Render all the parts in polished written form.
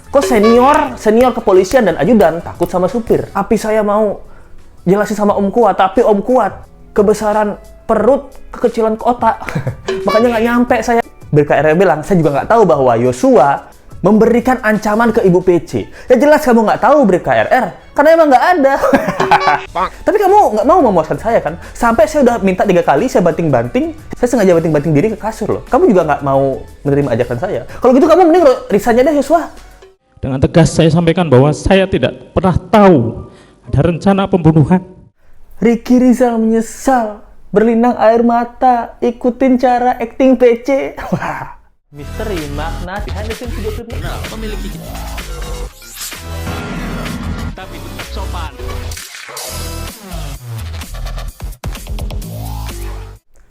Kok senior kepolisian dan ajudan takut sama supir? Api saya mau jelasin sama Om Kuat, tapi Om Kuat kebesaran perut, kekecilan otak. Makanya nggak nyampe saya. BKRR bilang, saya juga nggak tahu bahwa Yosua memberikan ancaman ke Ibu PC. Ya jelas kamu nggak tahu BKRR, karena emang nggak ada. Tapi kamu nggak mau memuaskan saya kan? Sampai saya udah minta 3 kali, saya banting-banting. Saya sengaja banting-banting diri ke kasur loh. Kamu juga nggak mau menerima ajakan saya. Kalau gitu kamu mending resign aja deh Yosua. Dengan tegas saya sampaikan bahwa saya tidak pernah tahu ada rencana pembunuhan. Ricky Rizal menyesal, berlinang air mata, ikutin cara acting PC. Wah, misteri makna behind the scenes video klip Memiliki tapi tetap sopan.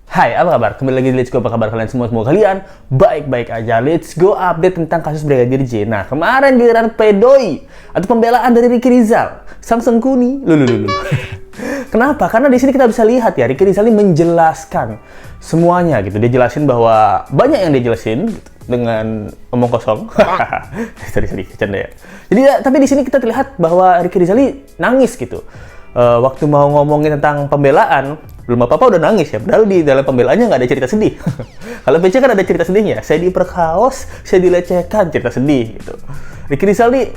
Hai, apa kabar? Kembali lagi di Let's Go. Apa kabar kalian semua? Semoga kalian baik-baik aja. Let's go update tentang kasus Brigadir J. Nah, kemarin giliran pledoi atau pembelaan dari Ricky Rizal, sang sengkuni. Kenapa? Karena di sini kita bisa lihat ya, Ricky Rizal ini menjelaskan semuanya gitu. Dia jelasin bahwa banyak yang dia jelasin gitu, dengan omong kosong. Sorry, bercanda ya. Jadi, tapi di sini kita terlihat bahwa Ricky Rizal ini nangis gitu. Waktu mau ngomongin tentang pembelaan, belum apa-apa udah nangis ya. Padahal di dalam pembelaannya nggak ada cerita sedih. Kalau PC kan ada cerita sedihnya. Saya diperkaos, saya dilecehkan, cerita sedih gitu. Ricky Rizal nih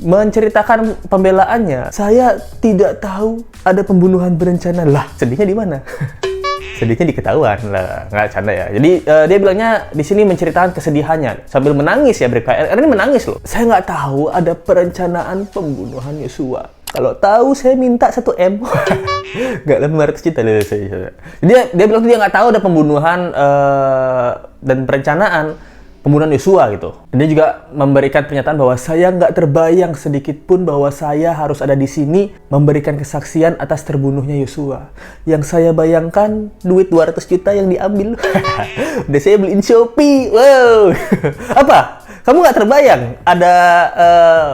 menceritakan pembelaannya. Saya tidak tahu ada pembunuhan berencana. Lah, sedihnya di mana? Sedihnya di ketahuan lah, nggak canda ya. Jadi dia bilangnya di sini menceritakan kesedihannya sambil menangis ya. BKRR ini menangis loh. Saya nggak tahu ada perencanaan pembunuhan Yosua. Kalau tahu saya minta 1 M. Nggak, 500 juta loh saya. Dia bilang dia nggak tahu ada pembunuhan dan perencanaan pembunuhan Yosua gitu. Dia juga memberikan pernyataan bahwa saya nggak terbayang sedikit pun bahwa saya harus ada di sini memberikan kesaksian atas terbunuhnya Yosua. Yang saya bayangkan duit 200 juta yang diambil. Udah saya beliin Shopee. Wow. Apa? Kamu nggak terbayang ada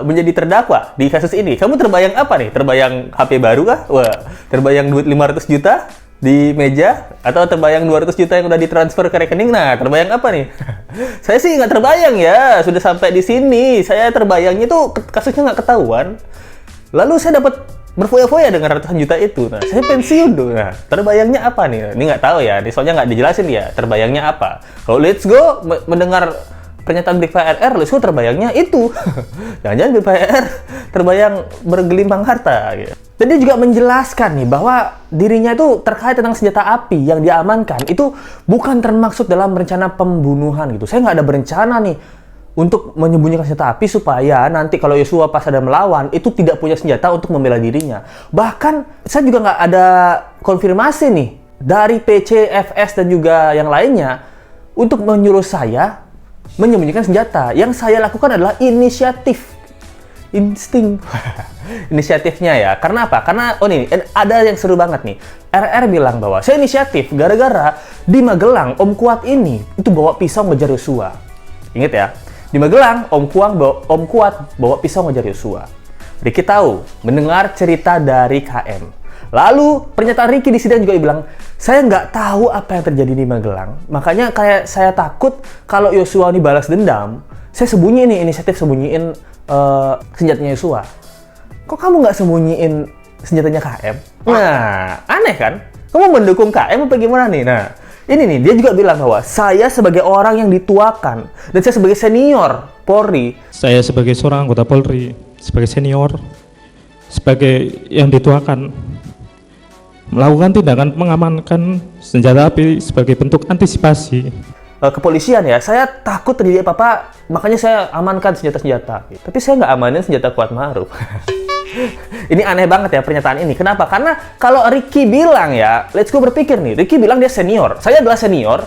menjadi terdakwa di kasus ini? Kamu terbayang apa nih? Terbayang HP baru kah? Wah, terbayang duit 500 juta di meja? Atau terbayang 200 juta yang udah ditransfer ke rekening? Nah, terbayang apa nih? Saya sih nggak terbayang ya. Sudah sampai di sini, saya terbayangnya tuh kasusnya nggak ketahuan. Lalu saya dapat berfoya-foya dengan ratusan juta itu. Nah, saya pensiun tuh. Nah, terbayangnya apa nih? Ini nggak tahu ya. Ini soalnya nggak dijelasin ya. Terbayangnya apa? Kalau Let's Go mendengar pernyataan BKRR, Let's Go terbayangnya itu. Jangan-jangan BKRR terbayang bergelimpang harta gitu. Dan dia juga menjelaskan nih bahwa dirinya itu terkait tentang senjata api yang diamankan itu bukan termaksud dalam rencana pembunuhan gitu. Saya nggak ada berencana nih untuk menyembunyikan senjata api supaya nanti kalau Yosua pas ada melawan itu tidak punya senjata untuk membela dirinya. Bahkan saya juga nggak ada konfirmasi nih dari PC, FS dan juga yang lainnya untuk menyuruh saya menyembunyikan senjata. Yang saya lakukan adalah inisiatif. Insting. Inisiatifnya ya. Karena apa? Karena, nih, ada yang seru banget nih. RR bilang bahwa saya inisiatif gara-gara di Magelang, Om Kuat ini itu bawa pisau ngejar Yosua. Ingat ya. Di Magelang, Om Kuat bawa pisau ngejar Yosua. Ricky tahu, mendengar cerita dari KM. Lalu pernyataan Ricky di sidang juga bilang, saya nggak tahu apa yang terjadi di Magelang. Makanya kayak saya takut kalau Yosua ini balas dendam, saya sembunyiin nih, inisiatif sembunyiin senjatanya Yosua. Kok kamu nggak sembunyiin senjatanya KM? Nah, aneh kan? Kamu mendukung KM apa gimana nih? Nah, ini nih, dia juga bilang bahwa saya sebagai orang yang dituakan dan saya sebagai senior Polri. Saya sebagai seorang anggota Polri, sebagai senior, sebagai yang dituakan, melakukan tindakan mengamankan senjata api sebagai bentuk antisipasi. Kepolisian ya, saya takut terjadi apa-apa, makanya saya amankan senjata-senjata. Tapi saya nggak amanin senjata Kuat Ma'ruf. Ini aneh banget ya pernyataan ini. Kenapa? Karena kalau Ricky bilang ya, Let's Go berpikir nih, Ricky bilang dia senior. Saya adalah senior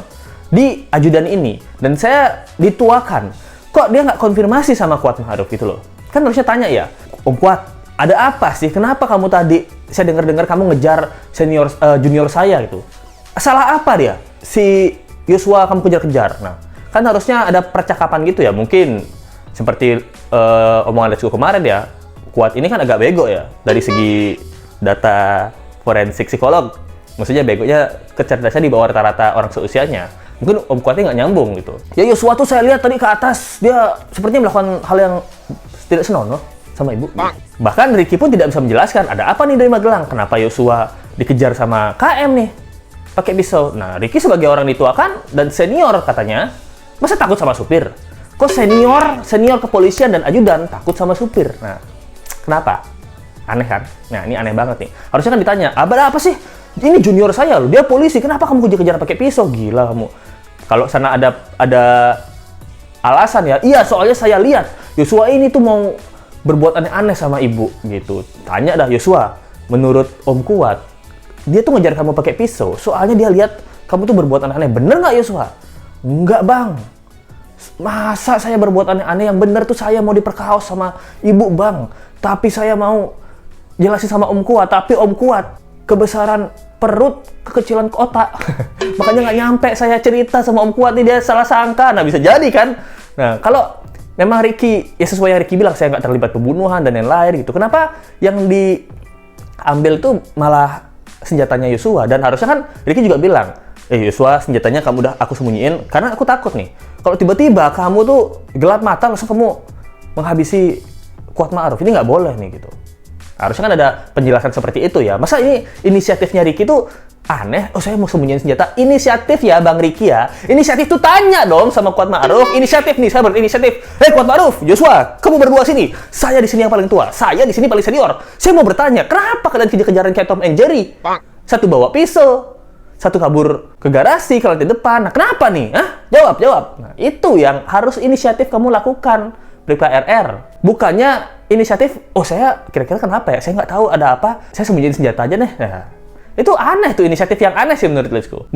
di ajudan ini. Dan saya dituakan. Kok dia nggak konfirmasi sama Kuat Ma'ruf gitu loh? Kan harusnya tanya ya, Om Kuat, ada apa sih? Kenapa kamu tadi, saya dengar-dengar kamu ngejar junior saya gitu. Salah apa dia? Si Yosua kamu kejar-kejar. Nah, kan harusnya ada percakapan gitu ya. Mungkin seperti omongan Let's Go kemarin ya. Kuat ini kan agak bego ya dari segi data forensik psikolog. Maksudnya begonya kecerdasannya di bawah rata-rata orang seusianya. Mungkin Om Kuatnya nggak nyambung gitu. Ya Yosua tuh saya lihat tadi ke atas, dia sepertinya melakukan hal yang tidak senonoh sama ibu. Bahkan Ricky pun tidak bisa menjelaskan ada apa nih dari Magelang, kenapa Yosua dikejar sama KM nih pakai pisau. Nah, Ricky sebagai orang dituakan dan senior katanya, masa takut sama supir? Kok senior kepolisian dan ajudan takut sama supir? Nah, kenapa? Aneh kan? Nah, ini aneh banget nih. Harusnya kan ditanya, ada apa sih? Ini junior saya loh, dia polisi, kenapa kamu kejar-kejar pakai pisau? Gila kamu. Kalau sana ada alasan ya, iya soalnya saya lihat Yosua ini tuh mau berbuat aneh-aneh sama ibu gitu. Tanya dah Yosua, menurut Om Kuat, dia tuh ngejar kamu pakai pisau, soalnya dia lihat kamu tuh berbuat aneh-aneh. Bener nggak Yosua? Enggak bang. Masa saya berbuat aneh-aneh? Yang bener tuh saya mau diperkaos sama ibu bang. Tapi saya mau jelasin sama Om Kuat, tapi Om Kuat kebesaran perut, kekecilan otak. Makanya nggak nyampe saya cerita sama Om Kuat nih, dia salah sangka. Nah, bisa jadi kan? Nah, kalau memang Ricky, ya sesuai yang Ricky bilang, saya nggak terlibat pembunuhan dan lain-lain gitu. Kenapa yang diambil tuh malah senjatanya Yosua? Dan harusnya kan Ricky juga bilang, Yosua senjatanya kamu udah aku sembunyiin karena aku takut nih. Kalau tiba-tiba kamu tuh gelap mata langsung kamu menghabisi Kuat Ma'ruf, ini nggak boleh nih gitu. Harusnya kan ada penjelasan seperti itu ya. Masa ini inisiatifnya Ricky tuh aneh? Oh, saya mau sembunyiin senjata. Inisiatif ya Bang Ricky ya. Inisiatif tuh tanya dong sama Kuat Ma'ruf. Inisiatif nih, saya berinisiatif. Hei Kuat Ma'ruf, Joshua, kamu berdua sini. Saya di sini yang paling tua. Saya di sini paling senior. Saya mau bertanya, kenapa kalian kejar-kejaran kayak Tom and Jerry? Satu bawa pisau, satu kabur ke garasi, kalian di depan. Nah, kenapa nih? Hah? Jawab. Nah, itu yang harus inisiatif kamu lakukan, Bribka RR. Bukannya inisiatif, oh saya kira-kira kenapa ya? Saya nggak tahu ada apa, saya sembunyiin senjata aja nih. Nah, itu aneh tuh, inisiatif yang aneh sih menurut Let's-Go.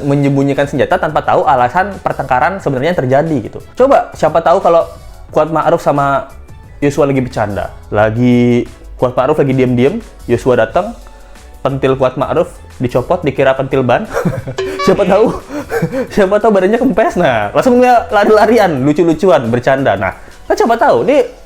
Menyembunyikan senjata tanpa tahu alasan pertengkaran sebenarnya yang terjadi gitu. Coba, siapa tahu kalau Kuat Ma'ruf sama Yosua lagi bercanda. Kuat Ma'ruf lagi diem-diem, Yosua datang, pentil Kuat Ma'ruf dicopot, dikira pentil ban. siapa tahu badannya kempes. Nah, langsung lari-larian, lucu-lucuan, bercanda. Nah, coba tahu, ini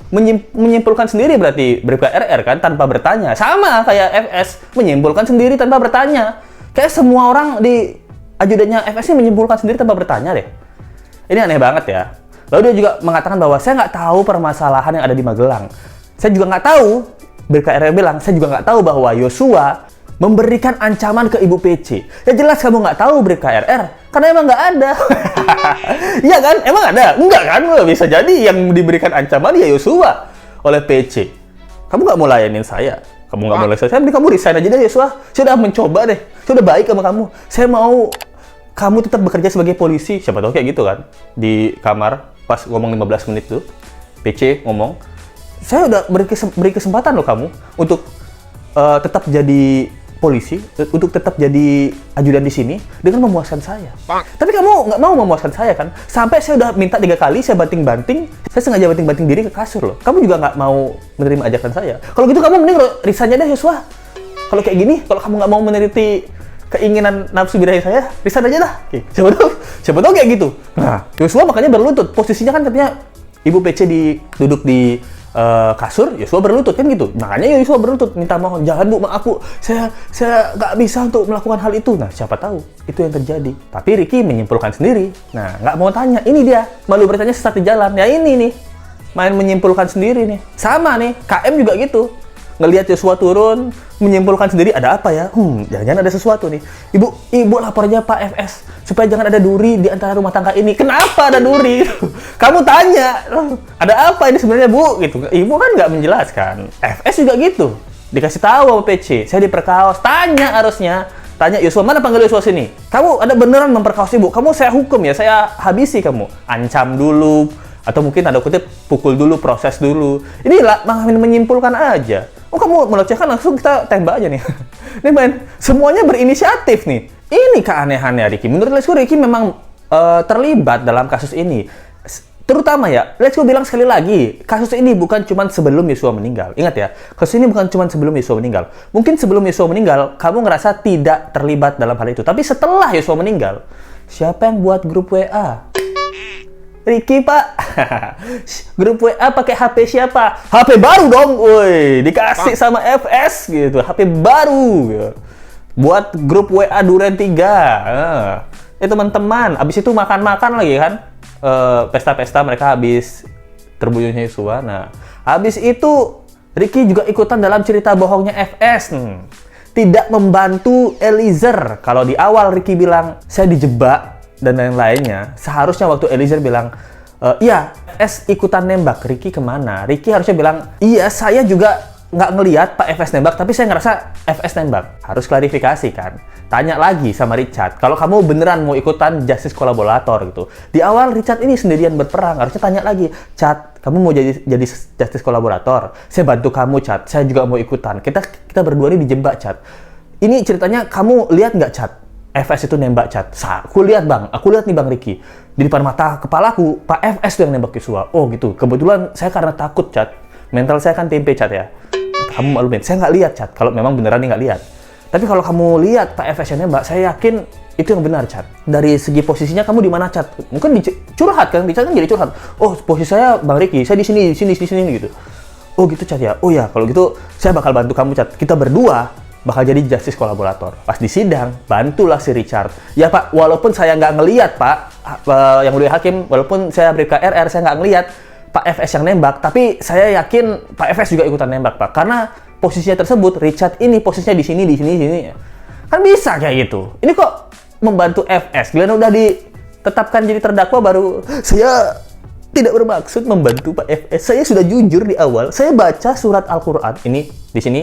menyimpulkan sendiri berarti Bribka RR kan tanpa bertanya. Sama kayak FS menyimpulkan sendiri tanpa bertanya. Kayak semua orang di ajudannya FS ini menyimpulkan sendiri tanpa bertanya deh. Ini aneh banget ya. Lalu dia juga mengatakan bahwa saya nggak tahu permasalahan yang ada di Magelang. Saya juga nggak tahu, Bribka RR bilang, saya juga nggak tahu bahwa Yosua memberikan ancaman ke Ibu PC. Ya jelas kamu nggak tahu Bribka RR, karena emang nggak ada. Iya kan? Emang ada? Enggak kan? Bisa jadi yang diberikan ancaman ya Yosua oleh PC. Kamu nggak mau layanin saya. Kamu nggak mau layanin saya. Kamu resign aja deh Yosua. Saya udah mencoba deh. Saya udah baik sama kamu. Saya mau kamu tetap bekerja sebagai polisi. Siapa tahu kayak gitu kan. Di kamar pas ngomong 15 menit tuh. PC ngomong, saya udah beri kesempatan loh kamu untuk tetap jadi polisi, untuk tetap jadi ajudan di sini dengan memuaskan saya. Tapi kamu nggak mau memuaskan saya kan? Sampai saya udah minta 3 kali, saya banting-banting, saya sengaja banting-banting diri ke kasur loh. Kamu juga nggak mau menerima ajakan saya. Kalau gitu kamu mending resign aja deh Yosua. Kalau kayak gini, kalau kamu nggak mau menuruti keinginan nafsu birahi saya, resign aja dah. Siapa tahu kayak gitu. Nah, Yosua makanya berlutut. Posisinya kan katanya Ibu PC duduk di kasur, Yosua berlutut kan gitu. Makanya Yosua berlutut minta mohon, jangan Bu, maaf Bu, saya nggak bisa untuk melakukan hal itu. Nah, siapa tahu itu yang terjadi. Tapi Ricky menyimpulkan sendiri. Nah, nggak mau tanya. Ini dia malu bertanya sesat di jalan. Ya ini nih, main menyimpulkan sendiri nih. Sama nih, KM juga gitu. Ngelihat Yosua turun, menyimpulkan sendiri ada apa ya? Jangan-jangan ada sesuatu nih. Ibu lapornya Pak FS supaya jangan ada duri di antara rumah tangga ini. Kenapa ada duri? Kamu tanya, ada apa ini sebenarnya Bu? Gitu. Ibu kan nggak menjelaskan. FS juga gitu. Dikasih tahu sama PC, saya diperkaos. Tanya harusnya. Tanya Yosua, mana panggil Yosua sini? Kamu ada beneran memperkaos Ibu? Kamu saya hukum ya, saya habisi kamu. Ancam dulu. Atau mungkin ada kutip, pukul dulu, proses dulu. Ini lah, menyimpulkan aja. Oh, kamu melecehkan, langsung kita tembak aja nih. Ini main, semuanya berinisiatif nih. Ini keanehannya Ricky. Menurut Let's Go, Ricky memang terlibat dalam kasus ini. Terutama ya, Let's Go bilang sekali lagi, kasus ini bukan cuma sebelum Yosua meninggal. Ingat ya, kasus ini bukan cuma sebelum Yosua meninggal. Mungkin sebelum Yosua meninggal, kamu ngerasa tidak terlibat dalam hal itu. Tapi setelah Yosua meninggal, siapa yang buat grup WA? Ricky Pak. Grup WA pakai HP siapa? HP baru dong, woi. Dikasih sama FS gitu, HP baru gitu. Buat grup WA Duren 3. teman-teman. Abis itu makan-makan lagi kan. Pesta-pesta mereka habis terbunuhnya Yosua. Nah, habis itu Ricky juga ikutan dalam cerita bohongnya FS. Tidak membantu Eliezer. Kalau di awal Ricky bilang, saya dijebak dan lain-lainnya. Seharusnya waktu Eliezer bilang, iya, FS ikutan nembak. Ricky kemana? Ricky harusnya bilang, iya, saya juga nggak ngelihat Pak FS nembak, tapi saya ngerasa FS nembak. Harus klarifikasi kan. Tanya lagi sama Richard, kalau kamu beneran mau ikutan justice kolaborator gitu. Di awal Richard ini sendirian berperang, harusnya tanya lagi, Chad, kamu mau jadi justice kolaborator? Saya bantu kamu, Chad. Saya juga mau ikutan. Kita berdua ini dijebak, Chad. Ini ceritanya kamu lihat nggak, Chad? FS itu nembak, Chad. Aku lihat, Bang. Aku lihat nih, Bang Ricky. Di depan mata kepalaku, Pak FS tuh yang nembak Yosua. Oh gitu. Kebetulan saya karena takut, Chad. Mental saya kan tempe, Chad ya. Kamu maklumin. Saya nggak lihat, Chad. Kalau memang beneran nih nggak lihat. Tapi kalau kamu lihat Pak FS yang nembak, saya yakin itu yang benar, Chad. Dari segi posisinya kamu di mana, Chad? Mungkin curhat kan? Richard kan jadi curhat. Oh, posisi saya Bang Ricky, saya di sini gitu. Oh gitu, Chad ya. Oh ya, kalau gitu saya bakal bantu kamu, Chad. Kita berdua bakal jadi justice kolaborator. Pas di sidang, bantulah si Richard. Ya Pak, walaupun saya nggak ngelihat, Pak, yang mulia hakim, walaupun saya beri KRR, saya nggak ngelihat Pak FS yang nembak, tapi saya yakin Pak FS juga ikutan nembak, Pak. Karena posisinya tersebut, Richard ini posisinya di sini. Kan bisa kayak gitu. Ini kok membantu FS? Giliran udah ditetapkan jadi terdakwa baru, saya tidak bermaksud membantu Pak FS. Saya sudah jujur di awal. Saya baca surat Al-Quran. Ini, di sini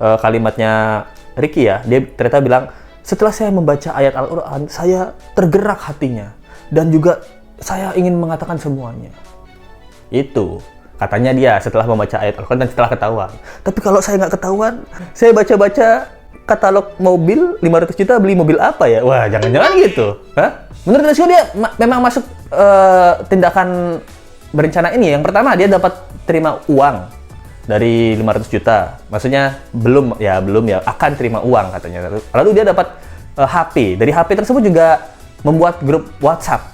kalimatnya Ricky ya. Dia ternyata bilang, setelah saya membaca ayat Al-Quran, saya tergerak hatinya. Dan juga saya ingin mengatakan semuanya. Itu katanya dia setelah membaca ayat Al-Quran dan setelah ketahuan. Tapi kalau saya nggak ketahuan, saya baca-baca katalog mobil 500 juta beli mobil apa ya? Wah, jangan-jangan gitu. Hah? Menurut Lesgo dia memang masuk tindakan berencana ini. Yang pertama, dia dapat terima uang dari 500 juta. Maksudnya belum ya akan terima uang katanya. Lalu dia dapat HP. Dari HP tersebut juga membuat grup WhatsApp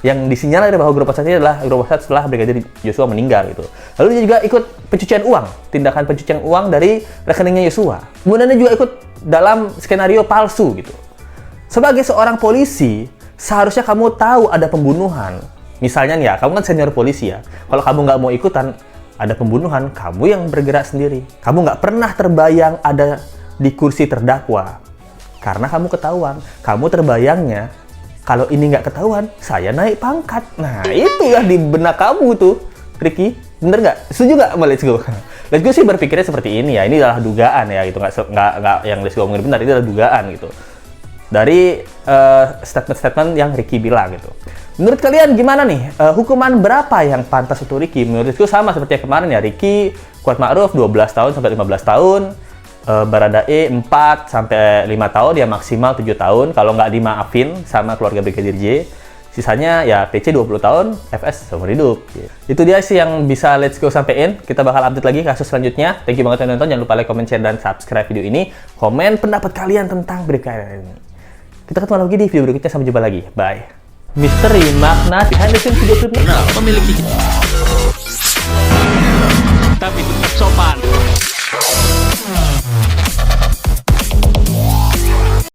yang disinyalir bahwa grup WhatsApp ini adalah grup WhatsApp setelah Brigadir Yosua meninggal gitu. Lalu dia juga ikut pencucian uang, tindakan pencucian uang dari rekeningnya Yosua. Kemudian dia juga ikut dalam skenario palsu gitu. Sebagai seorang polisi, seharusnya kamu tahu ada pembunuhan. Misalnya nih ya, kamu kan senior polisi ya. Kalau kamu nggak mau ikutan, ada pembunuhan, kamu yang bergerak sendiri. Kamu nggak pernah terbayang ada di kursi terdakwa. Karena kamu ketahuan. Kamu terbayangnya, kalau ini nggak ketahuan, saya naik pangkat. Nah, itu ya di benak kamu tuh, Ricky. Bener nggak? Setuju nggak sama Let's Go? Let's Go sih berpikirnya seperti ini ya. Ini adalah dugaan ya, gitu. Nggak yang Let's Go ngomongin benar. Ini adalah dugaan gitu. Dari statement-statement yang Ricky bilang gitu. Menurut kalian gimana nih? Hukuman berapa yang pantas untuk Ricky? Menurut Let's Go sama seperti yang kemarin ya. Ricky, Kuat Ma'ruf 12 tahun sampai 15 tahun. Baradae 4 sampai 5 tahun, ya maksimal 7 tahun kalau nggak dimaafin sama keluarga Brigadir J. Sisanya ya PC 20 tahun, FS seumur hidup. Itu dia sih yang bisa Let's Go sampein. Kita bakal update lagi kasus selanjutnya. Thank you banget yang nonton. Jangan lupa like, comment, share, dan subscribe video ini. Komen pendapat kalian tentang Brigadir ini. Kita ketemu lagi di video berikutnya. Sampai jumpa lagi. Bye. Misteri makna behind the scenes video klip memiliki tapi tetap sopan.